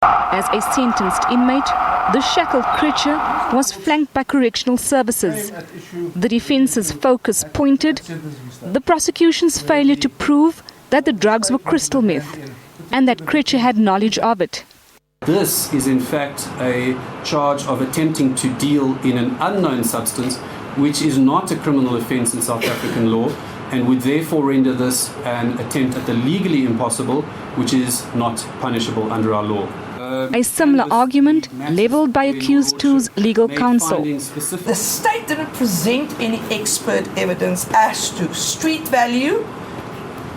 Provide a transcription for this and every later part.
As a sentenced inmate, the shackled Krejcir was flanked by correctional services. The defence's focus pointed the prosecution's failure to prove that the drugs were crystal meth and that Krejcir had knowledge of it. This is in fact a charge of attempting to deal in an unknown substance, which is not a criminal offence in South African law, and would therefore render this an attempt at the legally impossible, which is not punishable under our law. A similar argument levelled by accused two's legal counsel. The state didn't present any expert evidence as to street value,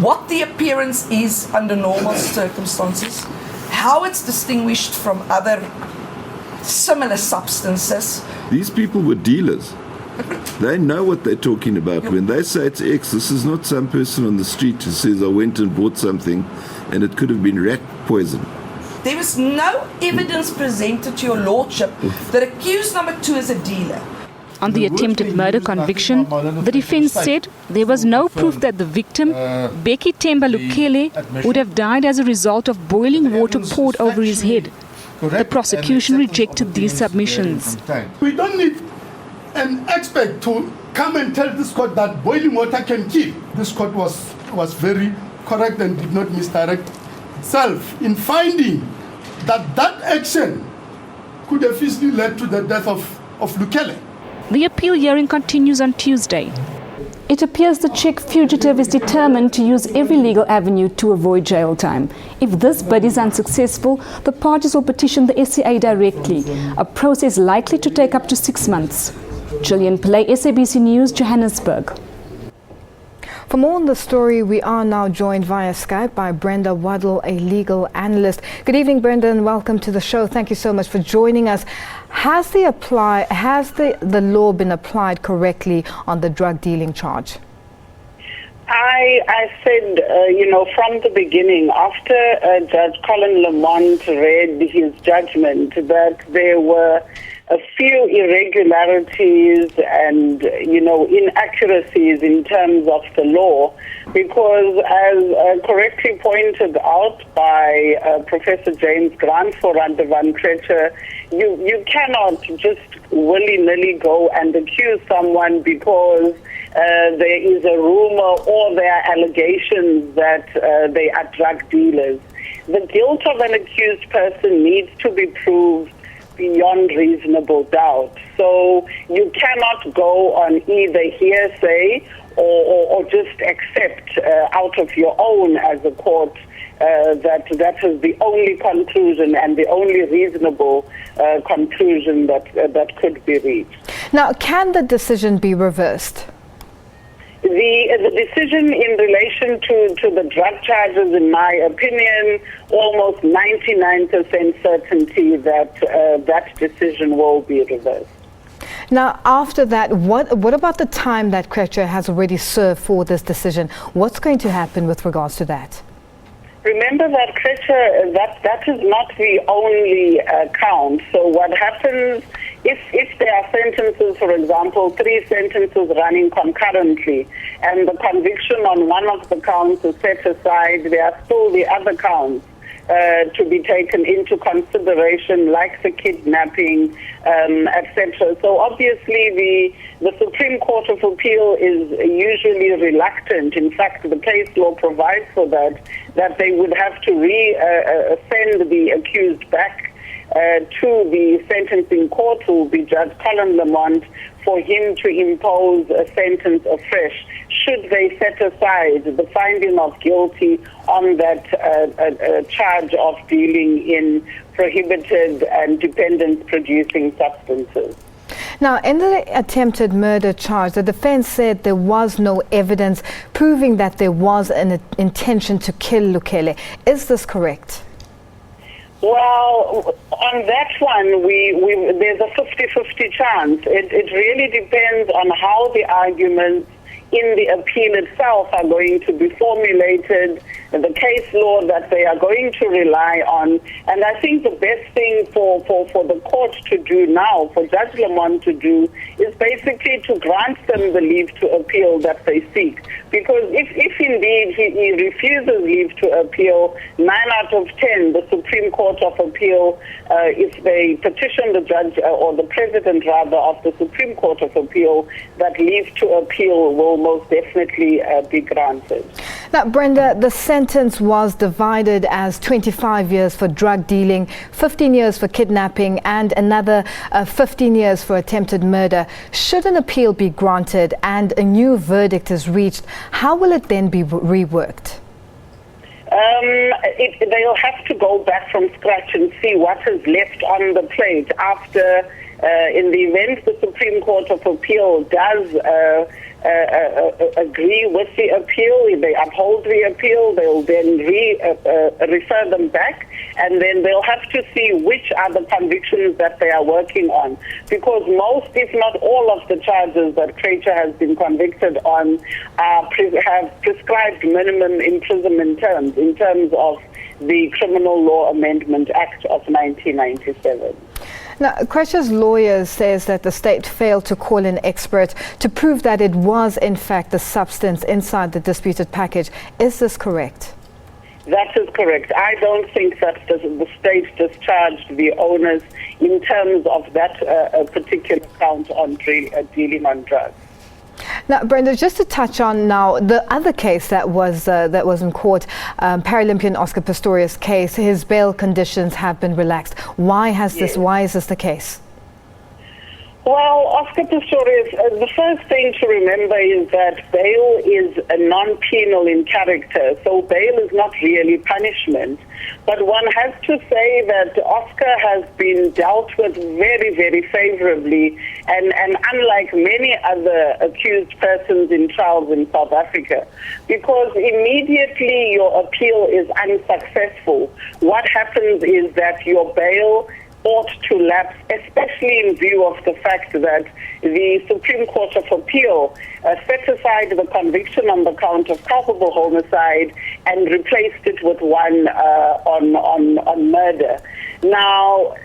what the appearance is under normal circumstances, how it's distinguished from other similar substances. These people were dealers. They know what they're talking about. When they say it's X, this is not some person on the street who says, I went and bought something and it could have been rat poison. There was no evidence presented to your lordship that accused number 2 is a dealer. On the attempted murder conviction, the defense said there was no proof that the victim, Becky Temba Lukele, would have died as a result of boiling water poured over his head. The prosecution rejected these submissions. We don't need an expert to come and tell this court that boiling water can kill. This court was very correct and did not misdirect itself in finding that action could have easily led to the death of Lukele. The appeal hearing continues on Tuesday. It appears the Czech fugitive is determined to use every legal avenue to avoid jail time. If this bid is unsuccessful, the parties will petition the SCA directly, a process likely to take up to 6 months. Gillian Pillay, SABC News, Johannesburg. For more on the story, we are now joined via Skype by Brenda Wardle, a legal analyst. Good evening, Brenda, and welcome to the show. Thank you so much for joining us. Has the law been applied correctly on the drug dealing charge? I said, from the beginning, after Judge Colin Lamont read his judgment, that there were a few irregularities and, inaccuracies in terms of the law, because as correctly pointed out by Professor James Grant for Radovan Krejcir, you cannot just willy-nilly go and accuse someone because there is a rumor or there are allegations that they are drug dealers. The guilt of an accused person needs to be proved beyond reasonable doubt. So you cannot go on either hearsay or just accept out of your own as a court that is the only conclusion and the only reasonable conclusion that could be reached. Now, can the decision be reversed? The decision in relation to the drug charges, in my opinion, almost 99% certainty that that decision will be reversed. Now, after that, what about the time that Krejcir has already served for this decision? What's going to happen with regards to that? Remember that Krejcir, that is not the only count. So what happens if there are sentences, for example, 3 sentences running concurrently, and the conviction on one of the counts is set aside, there are still the other counts to be taken into consideration, like the kidnapping, etc. So obviously the Supreme Court of Appeal is usually reluctant. In fact, the case law provides for that they would have to send the accused back to the sentencing court, who will be Judge Colin Lamont, for him to impose a sentence afresh, should they set aside the finding of guilty on that charge of dealing in prohibited and dependence-producing substances. Now, in the attempted murder charge, the defense said there was no evidence proving that there was an intention to kill Lukele. Is this correct? Well, on that one, there's a 50-50 chance. It really depends on how the arguments in the appeal itself are going to be formulated, the case law that they are going to rely on. And I think the best thing for the court to do now, for Judge Lamont to do, is basically to grant them the leave to appeal that they seek. Because if indeed he refuses leave to appeal, 9 out of 10, the Supreme Court of Appeal, if they petition the judge or the president rather of the Supreme Court of Appeal, that leave to appeal will most definitely be granted. Now, Brenda, the sentence was divided as 25 years for drug dealing, 15 years for kidnapping, and another 15 years for attempted murder. Should an appeal be granted and a new verdict is reached, how will it then be reworked? They'll have to go back from scratch and see what is left on the plate after, in the event the Supreme Court of Appeal does agree with the appeal, they uphold the appeal, they'll then refer them back, and then they'll have to see which are the convictions that they are working on. Because most, if not all, of the charges that Krejcir has been convicted on have prescribed minimum imprisonment terms in terms of the Criminal Law Amendment Act of 1997. Now, Krejcir's lawyer says that the state failed to call an expert to prove that it was, in fact, the substance inside the disputed package. Is this correct? That is correct. I don't think that the state discharged the onus in terms of that particular count on dealing on drugs. Now, Brenda, just to touch on now the other case that was in court, Paralympian Oscar Pistorius case, his bail conditions have been relaxed. Why is this the case? Well, Oscar Pistorius, the first thing to remember is that bail is a non-penal in character, so bail is not really punishment. But one has to say that Oscar has been dealt with very, very favorably, and unlike many other accused persons in trials in South Africa, because immediately your appeal is unsuccessful, what happens is that your bail ought to lapse, especially in view of the fact that the Supreme Court of Appeal set aside the conviction on the count of culpable homicide and replaced it with one on murder. Now,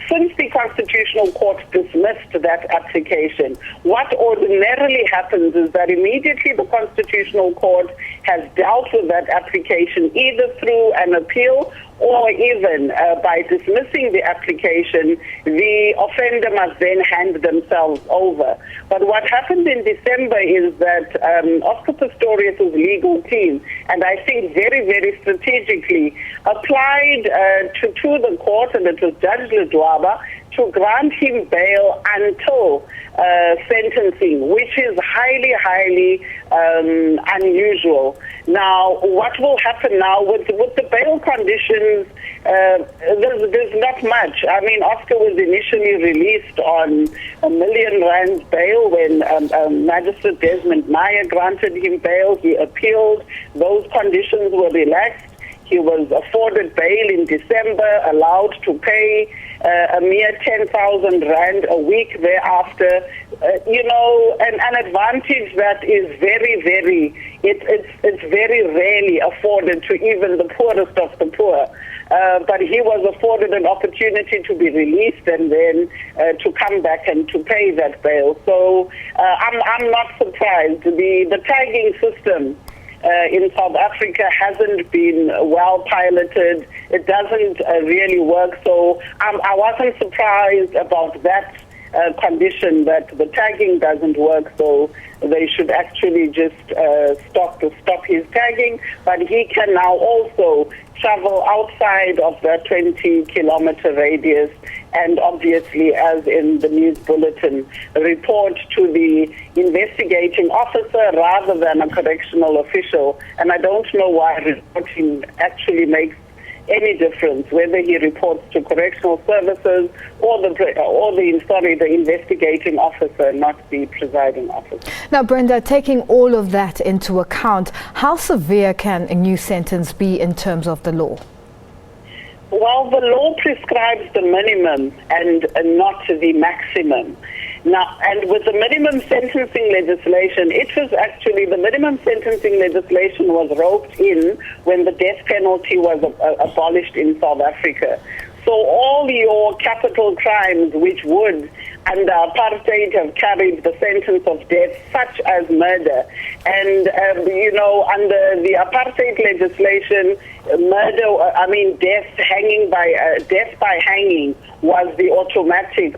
since the Constitutional Court dismissed that application, what ordinarily happens is that immediately the Constitutional Court has dealt with that application either through an appeal or even by dismissing the application, the offender must then hand themselves over. But what happened in December is that Oscar Pistorius' legal team, and I think very, very strategically, applied to the court, and it was Judge Ledwaba, to grant him bail until sentencing, which is highly, highly unusual. Now, what will happen now with the bail conditions? There's not much. I mean, Oscar was initially released on R1 million bail when Magistrate Desmond Meyer granted him bail. He appealed. Those conditions were relaxed. He was afforded bail in December, allowed to pay a mere 10,000 rand a week thereafter. An advantage that is very, very, it's very rarely afforded to even the poorest of the poor. But he was afforded an opportunity to be released and then to come back and to pay that bail. So I'm not surprised. The tagging system in South Africa hasn't been well piloted. It doesn't really work. So I wasn't surprised about that condition, that the tagging doesn't work. So they should actually just stop his tagging. But he can now also travel outside of the 20-kilometer radius, and obviously, as in the news bulletin, report to the investigating officer rather than a correctional official. And I don't know why reporting actually makes any difference, whether he reports to correctional services or the investigating officer, not the presiding officer. Now, Brenda, taking all of that into account, how severe can a new sentence be in terms of the law? Well, the law prescribes the minimum and not the maximum. Now, and with the minimum sentencing legislation, it was actually, the minimum sentencing legislation was roped in when the death penalty was abolished in South Africa. So all your capital crimes which would, under apartheid, have carried the sentence of death, such as murder. And, under the apartheid legislation, death by hanging was the automatic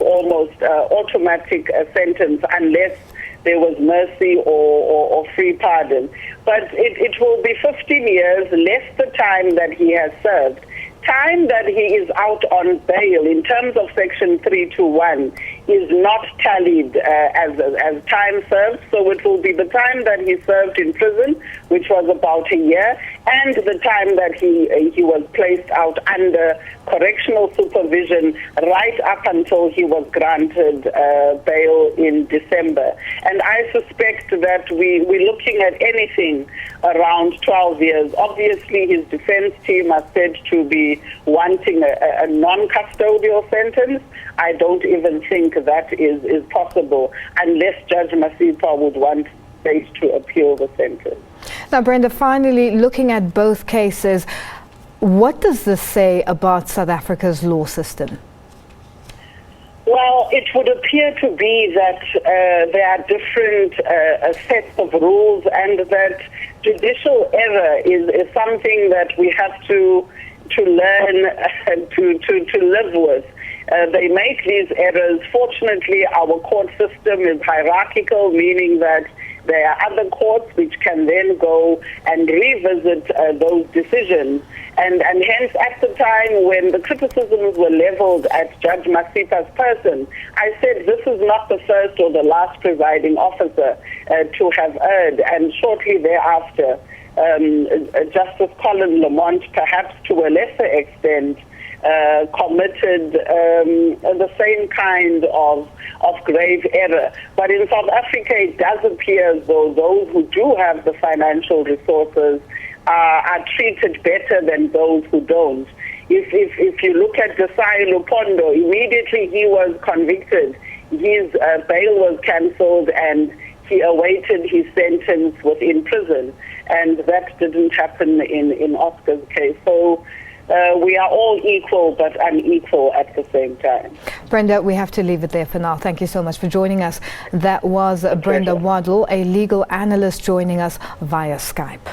sentence, unless there was mercy or free pardon. But it will be 15 years, less the time that he has served. Time that he is out on bail in terms of Section 321 is not tallied as time served, so it will be the time that he served in prison, which was about a year, and the time that he was placed out under correctional supervision right up until he was granted bail in December. And I suspect that we're looking at anything around 12 years. Obviously, his defense team are said to be wanting a non-custodial sentence. I don't even think that is possible unless Judge Masipa would want states to appeal the sentence. Now, Brenda, finally, looking at both cases, what does this say about South Africa's law system? Well, it would appear to be that there are different sets of rules, and that judicial error is something that we have to learn to live with. They make these errors. Fortunately, our court system is hierarchical, meaning that there are other courts which can then go and revisit those decisions. And hence, at the time when the criticisms were leveled at Judge Masipa's person, I said this is not the first or the last presiding officer to have erred. And shortly thereafter, Justice Colin Lamont, perhaps to a lesser extent, committed the same kind of grave error. But in South Africa, it does appear as though those who do have the financial resources are treated better than those who don't. If you look at Desai Lupondo, immediately he was convicted, his bail was cancelled and he awaited his sentence within prison. And that didn't happen in Oscar's case. So we are all equal but unequal at the same time. Brenda, we have to leave it there for now. Thank you so much for joining us. That was Brenda Wardle, a legal analyst, joining us via Skype.